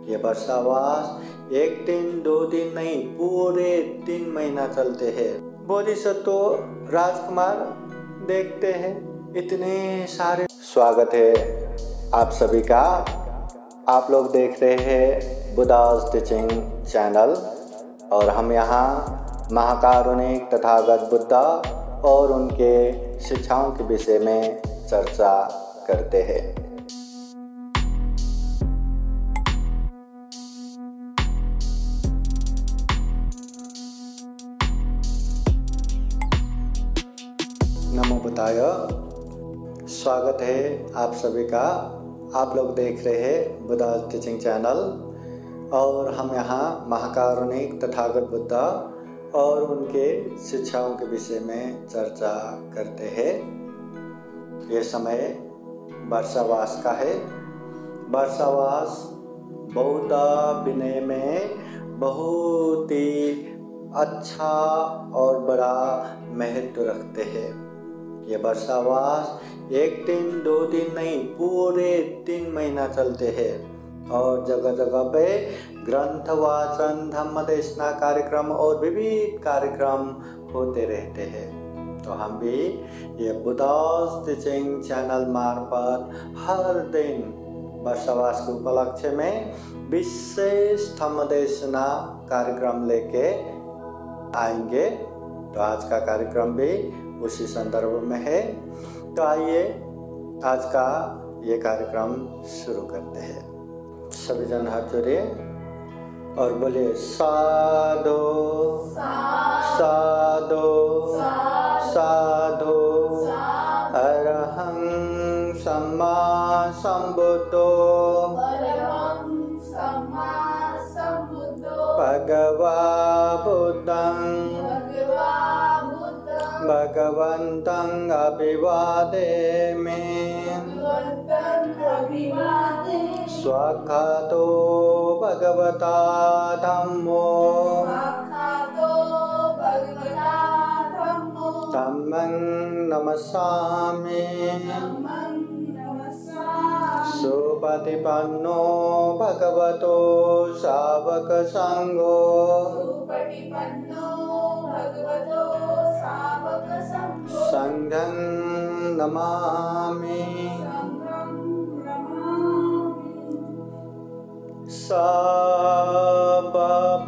ये वर्षावास 1 दिन 2 दिन नहीं, पूरे 3 महीना चलते हैं। बोधिसत्व राजकुमार देखते हैं इतने सारे। स्वागत है आप सभी का। आप लोग देख रहे हैं बुद्धास टीचिंग चैनल और हम यहाँ महाकारुणिक तथागत बुद्धा और उनके शिक्षाओं के विषय में चर्चा करते हैं। नमो बुद्धाय। स्वागत है आप सभी का। आप लोग देख रहे हैं बुद्धास टीचिंग चैनल और हम यहाँ महाकारुणिक तथागत बुद्धा और उनके शिक्षाओं के विषय में चर्चा करते हैं। ये समय वर्षावास का है। वर्षावास बौद्ध विनय में बहुत ही अच्छा और बड़ा महत्व रखते हैं। ये वर्षावास 1 दिन 2 दिन नहीं, पूरे 3 महीना चलते हैं और जगह जगह पे ग्रंथ वाचन, धम्म देशना कार्यक्रम और विविध कार्यक्रम होते रहते हैं। तो हम भी ये बुद्धास टीचिंग चैनल मार्फत हर दिन वर्षावास के उपलक्ष्य में विशेष धम्म देशना कार्यक्रम लेके आएंगे। तो आज का कार्यक्रम भी उसी संदर्भ में है। तो आइए आज का ये कार्यक्रम शुरू करते हैं। सभी जन हाथ जोड़िए और बोलिए साधु साधु साधु अरहं सम्मा संबुद्धो भगवा बुद्धं भगवन्तं अभिवादेमि स्वाख्यातो भगवता धम्मो धम्मं नमस्सामि सुपटिपन्नो भगवतो सावक संघो संघं नमामि। सब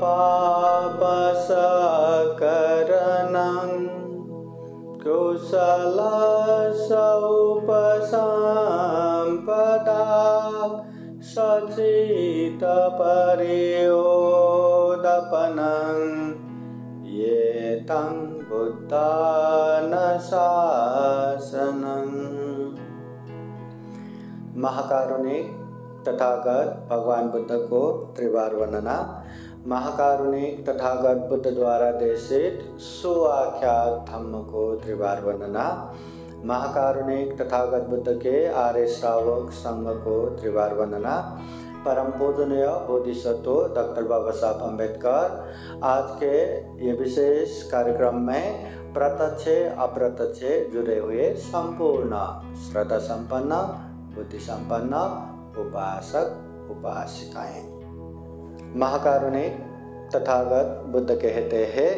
पाप सकरणं कुशल उपसंपदा सचित परियोदपनं ये तं बुद्धान शासनं। महाकारुणिक तथागत भगवान बुद्ध को त्रिवार वर्णना। महाकारुणिक तथागत बुद्ध द्वारा देशित सुआख्यात धम्म को त्रिवार वर्णना। महाकारुणिक तथागत बुद्ध के आर्य श्रावक संघ को त्रिवार वर्णना। परम पूजनीय बोधिसत्व डॉक्टर बाबा साहब अम्बेडकर आज के ये विशेष कार्यक्रम में प्रत्यक्ष अप्रत्यक्ष जुड़े हुए संपूर्ण श्रद्धा संपन्न बुद्धि संपन्न उपासक उपासिकाएं। महाकारुणिक तथागत बुद्ध कहते हैं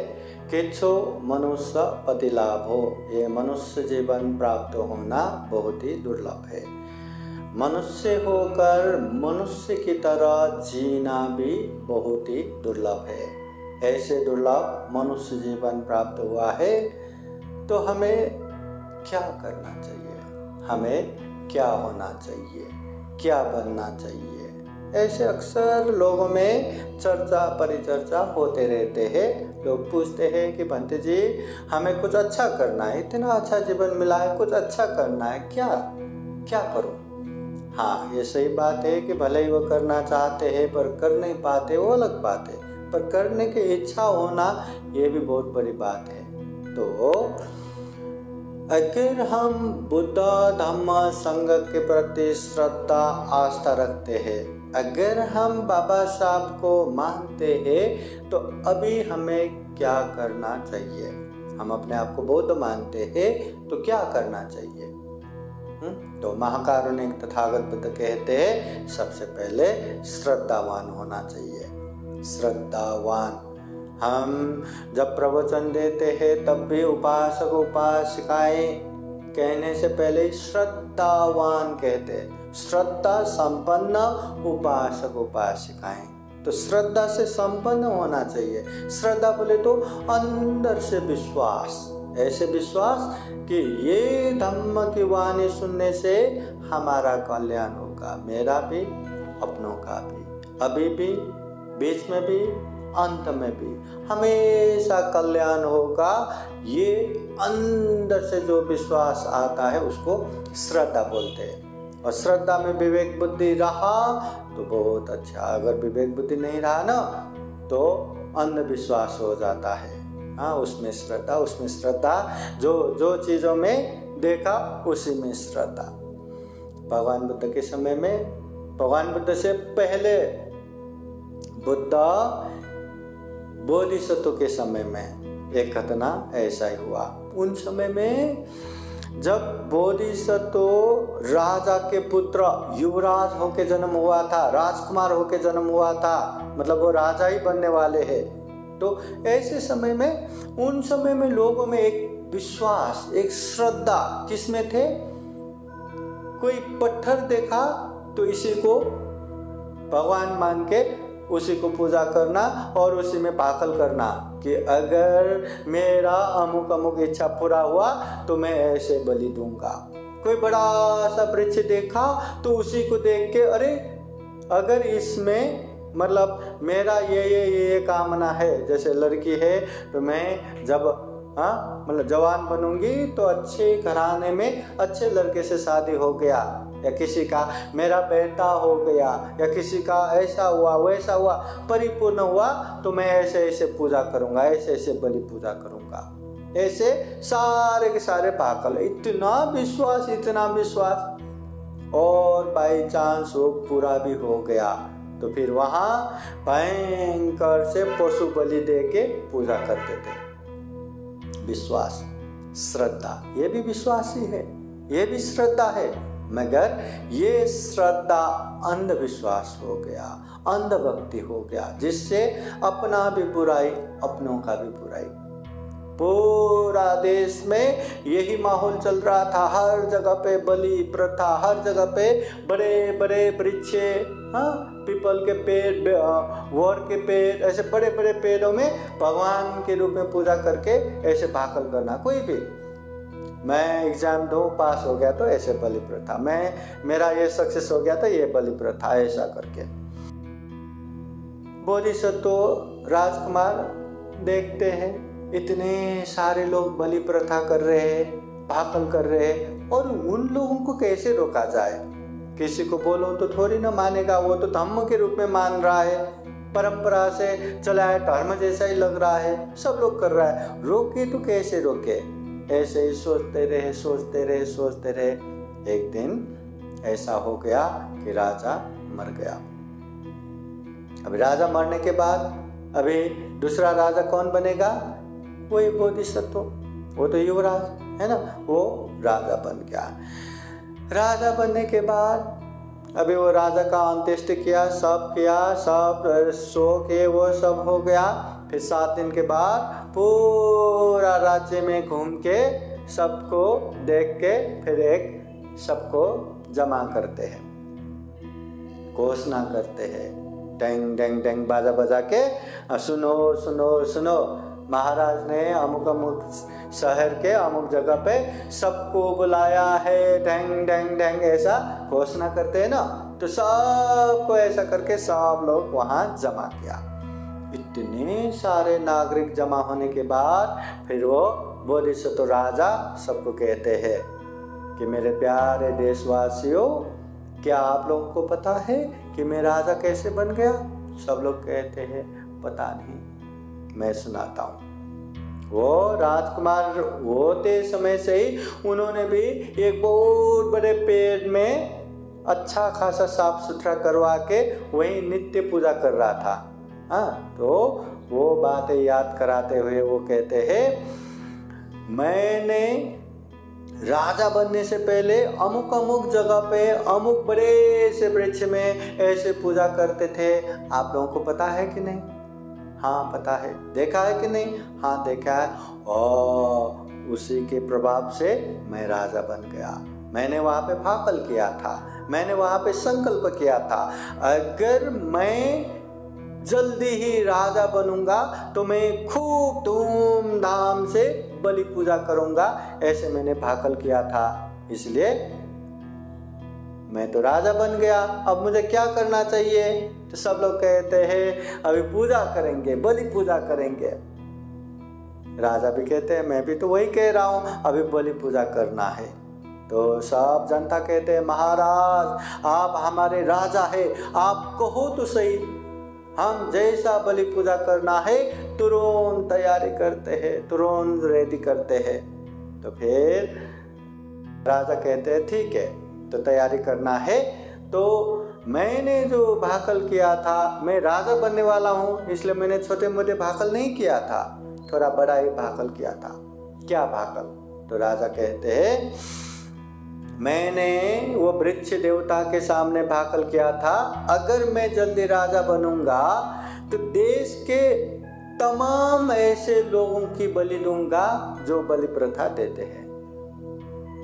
किछु मनुष्य प्रतिलाभो, ये मनुष्य जीवन प्राप्त होना बहुत ही दुर्लभ है। मनुष्य होकर मनुष्य की तरह जीना भी बहुत ही दुर्लभ है। ऐसे दुर्लभ मनुष्य जीवन प्राप्त हुआ है तो हमें क्या करना चाहिए, हमें क्या होना चाहिए, क्या बनना चाहिए। ऐसे अक्सर लोगों में चर्चा परिचर्चा होते रहते हैं। लोग पूछते हैं कि भंते जी हमें कुछ अच्छा करना है, इतना अच्छा जीवन मिला है, कुछ अच्छा करना है, क्या क्या करूं। हाँ, ये सही बात है कि भले ही वो करना चाहते हैं पर कर नहीं पाते, वो अलग बात है, पर करने की इच्छा होना ये भी बहुत बड़ी बात है। तो अगर हम बुद्ध धम्म संघ के प्रति श्रद्धा आस्था रखते हैं, अगर हम बाबा साहब को मानते हैं तो अभी हमें क्या करना चाहिए। हम अपने आप को बौद्ध मानते हैं तो क्या करना चाहिए। तो महाकारुणिक तथागत बुद्ध कहते हैं सबसे पहले श्रद्धावान होना चाहिए। श्रद्धावान। हम जब प्रवचन देते हैं तब भी उपासक उपासिकाएं कहने से पहले श्रद्धावान कहते हैं। श्रद्धा संपन्न उपासक उपासिकाएं, तो श्रद्धा से संपन्न होना चाहिए। श्रद्धा बोले तो अंदर से विश्वास, ऐसे विश्वास कि ये धम्म की वाणी सुनने से हमारा कल्याण होगा, मेरा भी अपनों का भी, अभी भी, बीच में भी, अंत में भी हमेशा कल्याण होगा। ये अंदर से जो विश्वास आता है उसको श्रद्धा बोलते हैं। और श्रद्धा में विवेक बुद्धि रहा तो बहुत अच्छा, अगर विवेक बुद्धि नहीं रहा ना तो अंधविश्वास हो जाता है। हाँ, उसमें श्रद्धा, जो चीजों में देखा उसी में श्रद्धा। भगवान बुद्ध के समय में, भगवान बुद्ध से पहले बुद्ध बोधिसत्व के समय में एक घटना ऐसा ही हुआ। उन समय में जब बोधिसत्व राजा के पुत्र युवराज होके जन्म हुआ था, राजकुमार होके जन्म हुआ था, मतलब वो राजा ही बनने वाले हैं। तो ऐसे समय में, उन समय में लोगों में एक विश्वास, एक श्रद्धा किसमें थे? कोई पत्थर देखा तो इसी को भगवान मान के उसी को पूजा करना और उसी में भाकल करना कि अगर मेरा अमुक अमुक इच्छा पूरा हुआ तो मैं ऐसे बलि दूंगा। कोई बड़ा सा वृक्ष देखा तो उसी को देख के, अरे अगर इसमें मतलब मेरा ये कामना है, जैसे लड़की है तो मैं जब मतलब जवान बनूंगी तो अच्छे घराने में अच्छे लड़के से शादी हो गया, या किसी का मेरा बेटा हो गया, या किसी का ऐसा हुआ वैसा हुआ, परिपूर्ण हुआ तो मैं ऐसे ऐसे पूजा करूंगा, ऐसे ऐसे बलि पूजा करूंगा। ऐसे सारे के सारे भाकल, इतना विश्वास, और बाई चांस वो पूरा भी हो गया तो फिर वहां भयंकर से पशु बलि दे के पूजा करते थे। विश्वास, श्रद्धा, ये भी विश्वास ही है, ये भी श्रद्धा है, मगर ये श्रद्धा अंधविश्वास हो गया, अंधभक्ति हो गया, जिससे अपना भी बुराई, अपनों का भी बुराई। पूरा देश में यही माहौल चल रहा था, हर जगह पे बलि प्रथा, हर जगह पे बड़े बड़े वृक्ष, पीपल के पेड़, वोर के पेड़, ऐसे बड़े बड़े पेड़ों में भगवान के रूप में पूजा करके ऐसे भाकल करना। कोई भी, मैं एग्जाम दो पास हो गया तो ऐसे बलि प्रथा, मेरा ये सक्सेस हो गया तो ये बलि प्रथा, ऐसा करके। बोधिसत्व राजकुमार देखते हैं इतने सारे लोग बलि प्रथा कर रहे हैं, भाकल कर रहे हैं, और उन लोगों को कैसे रोका जाए? किसी को बोलो तो थोड़ी ना मानेगा, वो तो धम्म के रूप में मान रहा है, परंपरा से चला है, धर्म जैसा ही लग रहा है, सब लोग कर रहा है, रोके तो कैसे रोके? ऐसे ही सोचते रहे। एक दिन ऐसा हो गया कि राजा मर गया। अभी राजा मरने के बाद अभी दूसरा राजा कौन बनेगा? वही बोधिसत्व, वो तो युवराज है ना, वो राजा बन गया। राजा बनने के बाद अभी वो राजा का अंत्येष्टि किया, सब शोक है वो सब हो गया। फिर 7 दिन के बाद पूरा राज्य में घूम के सबको देख के फिर एक सबको जमा करते हैं, घोषणा करते हैं, डेंग डेंग डेंग बाजा बजा के, सुनो, महाराज ने अमुक शहर के अमुक जगह पे सबको बुलाया है, डेंग डेंग डेंग ऐसा घोषणा करते हैं ना, तो सबको ऐसा करके सब लोग वहां जमा किया। इतने सारे नागरिक जमा होने के बाद फिर वो बोधिसत्व राजा सबको कहते हैं कि मेरे प्यारे देशवासियों, क्या आप लोगों को पता है कि मैं राजा कैसे बन गया? सब लोग कहते हैं पता नहीं, मैं सुनाता हूँ। वो राजकुमार होते समय से ही उन्होंने भी एक बहुत बड़े पेड़ में अच्छा खासा साफ सुथरा करवा के वही नित्य पूजा कर रहा था। तो वो बातें याद कराते हुए वो कहते हैं, मैंने राजा बनने से पहले अमुक अमुक जगह पे अमुक बड़े से वृक्ष में ऐसे पूजा करते थे। आप लोगों को पता है कि नहीं? हाँ पता है। देखा है कि नहीं? हाँ देखा है। उसी के प्रभाव से मैं राजा बन गया। मैंने वहां पे भाकल किया था, मैंने वहां पे संकल्प किया था, अगर मैं जल्दी ही राजा बनूंगा तो मैं खूब धूमधाम से बलि पूजा करूंगा, ऐसे मैंने भाकल किया था। इसलिए मैं तो राजा बन गया। अब मुझे क्या करना चाहिए? तो सब लोग कहते हैं अभी पूजा करेंगे, बलि पूजा करेंगे। राजा भी कहते हैं मैं भी तो वही कह रहा हूं, अभी बलि पूजा करना है। तो सब जनता कहते हैं महाराज आप हमारे राजा है, आप कहो तो सही, हम जैसा बलि पूजा करना है तुरंत तैयारी करते हैं, तुरंत रेडी करते हैं। तो फिर राजा कहते हैं ठीक है, तो तैयारी करना है। तो मैंने जो भाकल किया था, मैं राजा बनने वाला हूँ, इसलिए मैंने छोटे मोटे भाकल नहीं किया था, थोड़ा बड़ा ही भाकल किया था। क्या भाकल? तो राजा कहते हैं मैंने वो वृक्ष देवता के सामने भाकल किया था, अगर मैं जल्दी राजा बनूंगा तो देश के तमाम ऐसे लोगों की बलि दूंगा जो बलि प्रथा देते हैं,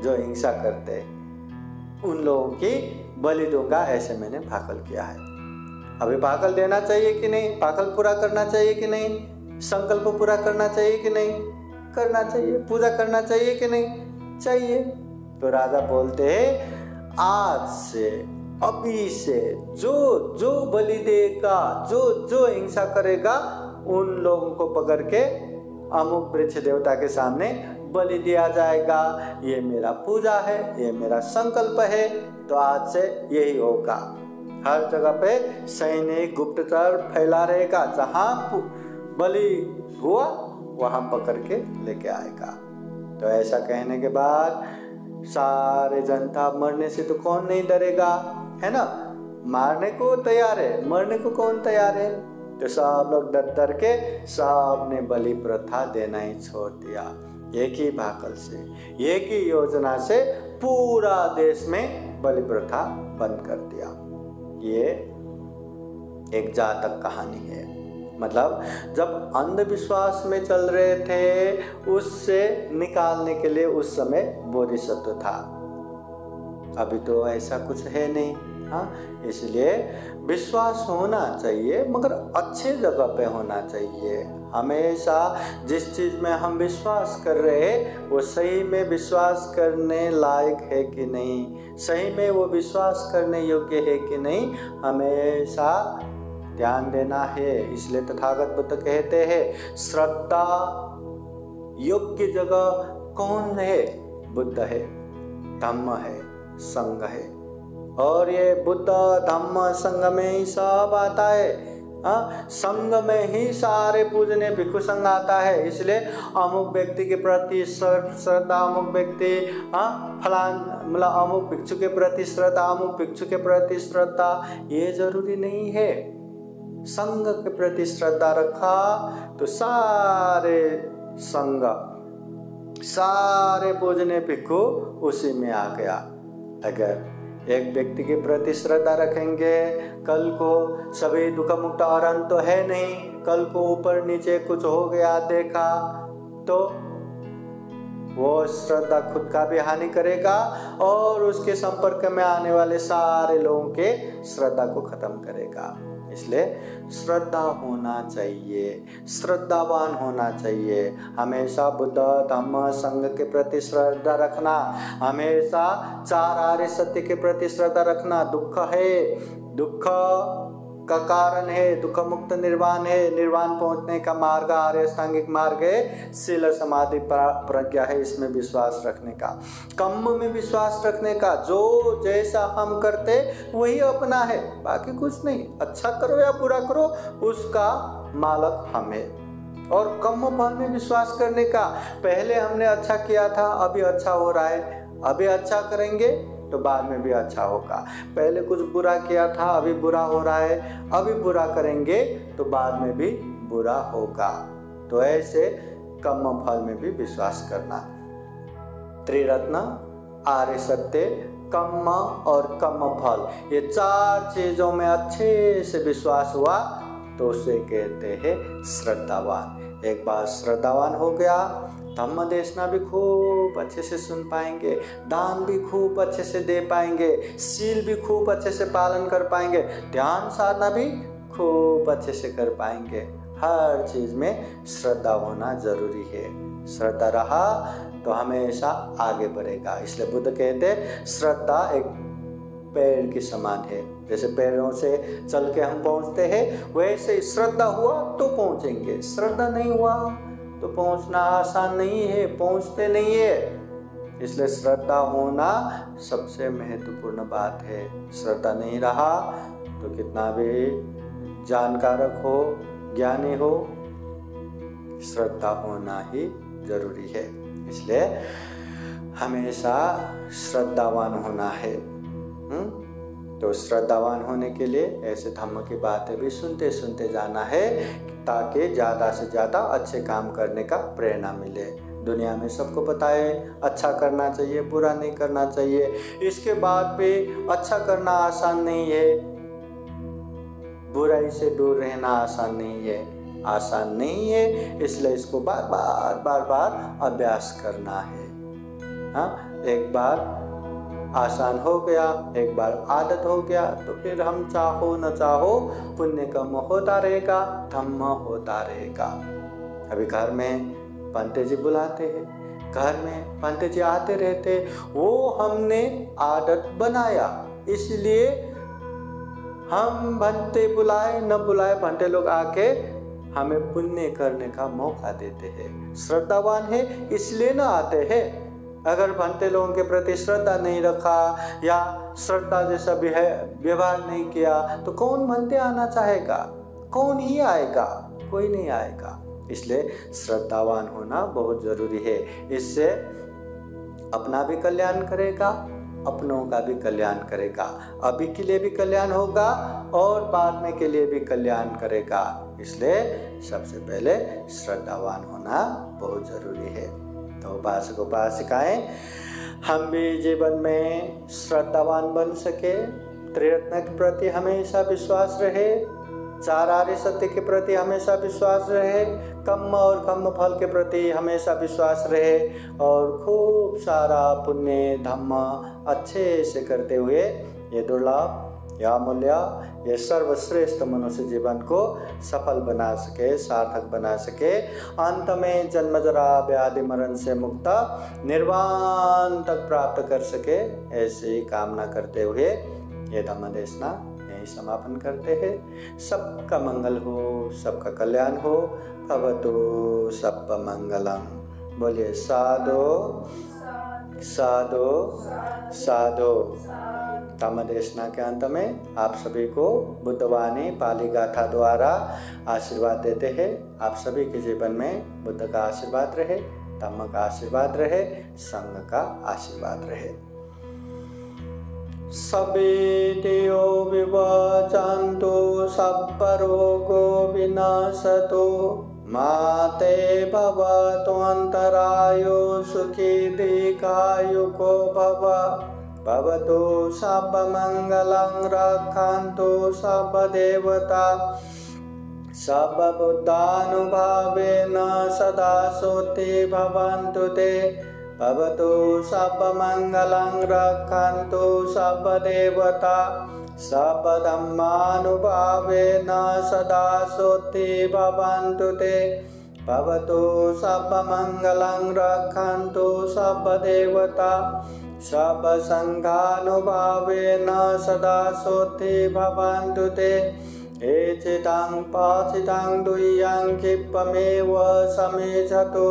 जो हिंसा करते हैं, उन लोगों की बलि दूंगा, ऐसे मैंने भाकल किया है। अभी भाकल देना चाहिए कि नहीं? भाकल पूरा करना चाहिए कि नहीं? संकल्प पूरा करना चाहिए कि नहीं? करना चाहिए। पूजा करना चाहिए कि नहीं? चाहिए। तो राजा बोलते हैं आज से, अभी से जो जो बलि देगा, जो जो हिंसा करेगा, उन लोगों को पकड़ के अमुक वृक्ष देवता के सामने बलि दिया जाएगा। ये मेरा पूजा है, ये मेरा संकल्प है, तो आज से यही होगा। हर जगह पे सैनिक गुप्तचर फैला रहेगा, जहां बलि हुआ वहां पकड़ के लेके आएगा। तो ऐसा कहने के बाद सारे जनता, मरने से तो कौन नहीं डरेगा, है ना? मारने को तैयार है, मरने को कौन तैयार है? तो सब लोग डर डर के सब ने बलि प्रथा देना ही छोड़ दिया। एक ही भाकल से, एक ही योजना से पूरा देश में बलि प्रथा बंद कर दिया। ये एक जातक कहानी है। मतलब जब अंधविश्वास में चल रहे थे, उससे निकालने के लिए उस समय बोधिसत्व था। अभी तो ऐसा कुछ है नहीं। हाँ, इसलिए विश्वास होना चाहिए, मगर अच्छे जगह पे होना चाहिए। हमेशा जिस चीज में हम विश्वास कर रहे हैं वो सही में विश्वास करने लायक है कि नहीं, सही में वो विश्वास करने योग्य है कि नहीं, हमेशा ध्यान देना है। इसलिए तथागत बुद्ध कहते हैं श्रद्धा योग्य जगह कौन है? बुद्ध है, धम्म है, संघ है। और ये बुद्ध धम्म संघ में ही सब आता है। संघ में ही सारे पूजने भिक्षु संघ आता है। इसलिए अमुक व्यक्ति के प्रति श्रद्धा, अमुक व्यक्ति फलान मतलब अमुक भिक्षु के प्रति श्रद्धा, अमुक भिक्षु के प्रति श्रद्धा, ये जरूरी नहीं है। संघ के प्रति श्रद्धा रखा तो सारे संघ, सारे पूजने भिक्षु उसी में आ गया। अगर एक व्यक्ति के प्रति श्रद्धा रखेंगे, कल को सभी दुख मुक्त, और अंत तो है नहीं, कल को ऊपर नीचे कुछ हो गया देखा तो वो श्रद्धा खुद का भी हानि करेगा और उसके संपर्क में आने वाले सारे लोगों के श्रद्धा को खत्म करेगा। इसलिए श्रद्धा होना चाहिए, श्रद्धावान होना चाहिए। हमेशा बुद्ध धम्म संघ के प्रति श्रद्धा रखना, हमेशा चार आर्य सत्य के प्रति श्रद्धा रखना। दुख है, दुख का कारण है, दुख मुक्त निर्वाण है, निर्वाण पहुंचने का मार्ग आर्य अष्टांगिक मार्ग है, शील समाधि प्रज्ञा है, इसमें विश्वास रखने का, कर्म में विश्वास रखने का। जो जैसा हम करते वही अपना है, बाकी कुछ नहीं। अच्छा करो या बुरा करो, उसका मालक हम है। और कर्म फल में विश्वास करने का, पहले हमने अच्छा किया था, अभी अच्छा हो रहा है, अभी अच्छा करेंगे तो बाद में भी अच्छा होगा। पहले कुछ बुरा किया था, अभी बुरा हो रहा है, अभी बुरा करेंगे तो बाद में भी बुरा होगा। तो ऐसे कर्म फल में भी विश्वास करना। त्रिरत्न, आर्य सत्य, कर्म और कर्म फल, ये 4 चीजों में अच्छे से विश्वास हुआ तो उसे कहते हैं श्रद्धावान। एक बार श्रद्धावान हो गया, धम्म देशना भी खूब अच्छे से सुन पाएंगे, दान भी खूब अच्छे से दे पाएंगे, शील भी खूब अच्छे से पालन कर पाएंगे, ध्यान साधना भी खूब अच्छे से कर पाएंगे। हर चीज में श्रद्धा होना जरूरी है। श्रद्धा रहा तो हमेशा आगे बढ़ेगा। इसलिए बुद्ध कहते श्रद्धा एक पेड़ के समान है। जैसे पेड़ों से चल के हम पहुंचते हैं, वैसे श्रद्धा हुआ तो पहुंचेंगे, श्रद्धा नहीं हुआ तो पहुंचना आसान नहीं है, पहुंचते नहीं है। इसलिए श्रद्धा होना सबसे महत्वपूर्ण बात है। श्रद्धा नहीं रहा तो कितना भी जानकारक हो, ज्ञानी हो, श्रद्धा होना ही जरूरी है। इसलिए हमेशा श्रद्धावान होना है। तो श्रद्धावान होने के लिए ऐसे धम्म की बातें भी सुनते सुनते जाना है, ताकि ज़्यादा से ज़्यादा अच्छे काम करने का प्रेरणा मिले। दुनिया में सबको पता है अच्छा करना चाहिए, बुरा नहीं करना चाहिए। इसके बाद भी अच्छा करना आसान नहीं है, बुराई से दूर रहना आसान नहीं है, आसान नहीं है। इसलिए इसको बार बार अभ्यास करना है। हाँ, एक बार आसान हो गया, एक बार आदत हो गया, तो फिर हम चाहो न चाहो पुण्य कर्म होता रहेगा, धम्म होता रहेगा। अभी घर में पंडित जी बुलाते हैं, घर में पंडित जी आते रहते, वो हमने आदत बनाया, इसलिए हम बनते बुलाए न बुलाए पंडित लोग आके हमें पुण्य करने का मौका देते हैं। श्रद्धावान है इसलिए न आते हैं। अगर भंते लोगों के प्रति श्रद्धा नहीं रखा या श्रद्धा जैसा व्यवहार नहीं किया तो कौन भंते आना चाहेगा? कौन ही आएगा? कोई नहीं आएगा। इसलिए श्रद्धावान होना बहुत जरूरी है। इससे अपना भी कल्याण करेगा, अपनों का भी कल्याण करेगा, अभी के लिए भी कल्याण होगा और बाद में के लिए भी कल्याण करेगा। इसलिए सबसे पहले श्रद्धावान होना बहुत जरूरी है। तो उपासक उपासिकाएं, हम भी जीवन में श्रद्धावान बन सके, त्रिरत्न के प्रति हमेशा विश्वास रहे, 4 आर्य सत्य के प्रति हमेशा विश्वास रहे, कर्म और कर्म फल के प्रति हमेशा विश्वास रहे और खूब सारा पुण्य धम्म अच्छे से करते हुए ये दुर्लभ या मूल्य, ये सर्वश्रेष्ठ मनुष्य जीवन को सफल बना सके, सार्थक बना सके, अंत में जन्म जरा व्याधि मरण से मुक्त निर्वाण तक प्राप्त कर सके, ऐसी कामना करते हुए ये धम्म देशना यही समापन करते हैं। सबका मंगल हो, सबका कल्याण हो। भवतु सबका मंगलम। बोलिए साधु साधु साधु। धम्म देशना के अंत में आप सभी को बुद्धवाणी पाली गाथा द्वारा आशीर्वाद देते हैं। आप सभी के जीवन में बुद्ध का आशीर्वाद रहे, धम्म का आशीर्वाद रहे, संघ का आशीर्वाद रहे। सवेदेयो विवचन्तु सब्बरोगो विनाशतो माते भवतु अन्तरायो सुखी दीर्घायुको भव। भवतु सर्वमङ्गलं रक्षन्तु सर्वदेवता सर्वबुद्धानुभावेन सदा सुखी भवन्तु ते। भवतु सर्वमङ्गलं रक्षन्तु सर्वदेवता सर्वधर्मानुभावेन सदा सुखी भवन्तु ते। भवतु सर्वमङ्गलं रक्षन्तु सर्वदेवता सर्वसङ्घानुभावेन सदा सुखी भवन्तु ते। एचितं पाचितं दुह्यं क्षिप्रमेव समेधतु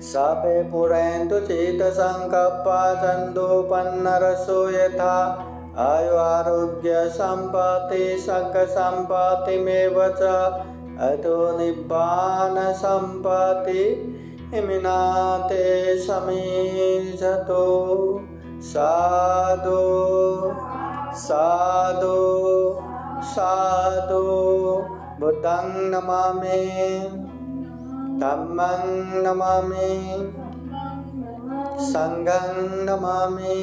सपे पुरेन्दु चित्तसङ्कप्पा चन्दोपन्नरसो यथा आयु आरोग्य सम्पत्ति सग सम्पत्तिमेव च अतो निब्बान सम्पत्ति इमिनाते समीजतो। साधु साधु साधु। बुद्धं नमामि, धम्मं नमामि, संघं नमामि।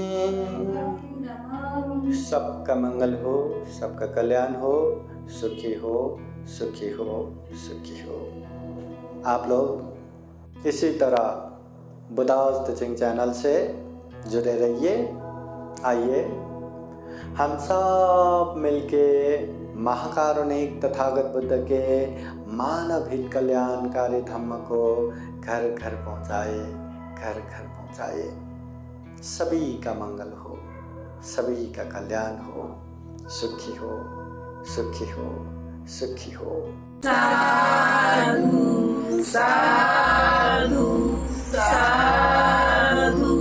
सबका मंगल हो, सबका कल्याण हो, सुखी हो, सुखी हो, सुखी हो। आप लोग इसी तरह बुदाओस टीचिंग चैनल से जुड़े रहिए। आइए हम सब मिलके महाकारुणिक तथागत बुद्ध के मानव हित कल्याणकारी धम्म को घर घर पहुँचाए, घर घर पहुँचाए। सभी का मंगल हो, सभी का कल्याण हो, सुखी हो, सुखी हो, सुखी हो। साधु साधु साधु।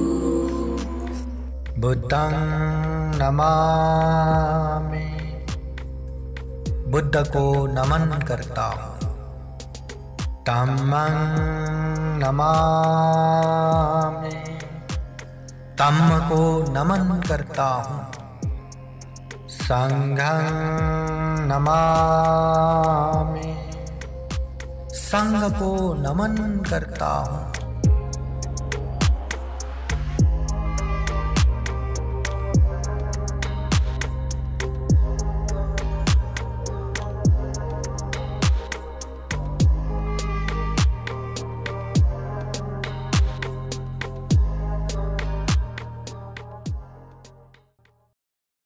बुद्धं नमामि, बुद्ध को नमन करता हूँ। धम्मं नमामि, धम्म को नमन करता हूँ। संघं नमामि, संघ को नमन करता हूँ।